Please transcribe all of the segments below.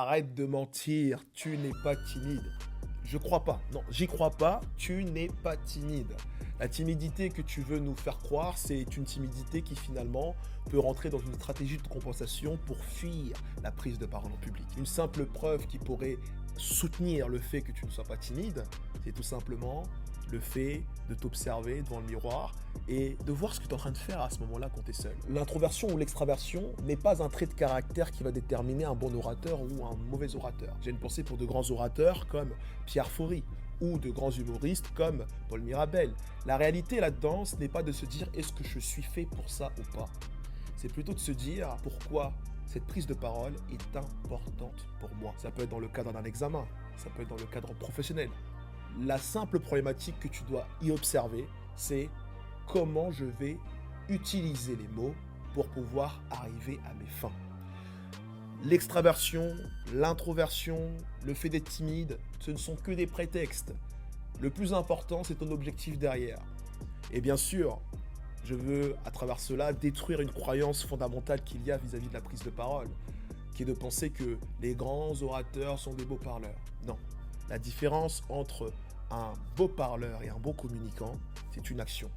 arrête de mentir, tu n'es pas timide. Je crois pas, non, j'y crois pas, tu n'es pas timide. La timidité que tu veux nous faire croire, c'est une timidité qui finalement peut rentrer dans une stratégie de compensation pour fuir la prise de parole en public. Une simple preuve qui pourrait soutenir le fait que tu ne sois pas timide, c'est tout simplement le fait de t'observer devant le miroir et de voir ce que tu es en train de faire à ce moment-là quand tu es seul. L'introversion ou l'extraversion n'est pas un trait de caractère qui va déterminer un bon orateur ou un mauvais orateur. J'ai une pensée pour de grands orateurs comme Pierre Faury ou de grands humoristes comme Paul Mirabel. La réalité là-dedans, ce n'est pas de se dire est-ce que je suis fait pour ça ou pas. C'est plutôt de se dire pourquoi cette prise de parole est importante pour moi. Ça peut être dans le cadre d'un examen, ça peut être dans le cadre professionnel. La simple problématique que tu dois y observer, c'est comment je vais utiliser les mots pour pouvoir arriver à mes fins. L'extraversion, l'introversion, le fait d'être timide, ce ne sont que des prétextes. Le plus important, c'est ton objectif derrière. Et bien sûr, je veux, à travers cela, détruire une croyance fondamentale qu'il y a vis-à-vis de la prise de parole, qui est de penser que les grands orateurs sont des beaux parleurs. Non. La différence entre un beau parleur et un bon communicant, c'est une action.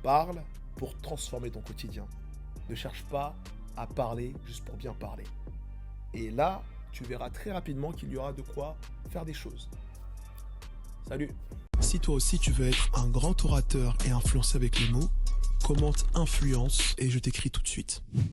Parle pour transformer ton quotidien. Ne cherche pas à parler juste pour bien parler. Et là, tu verras très rapidement qu'il y aura de quoi faire des choses. Salut! Si toi aussi tu veux être un grand orateur et influencer avec les mots, commente influence et je t'écris tout de suite.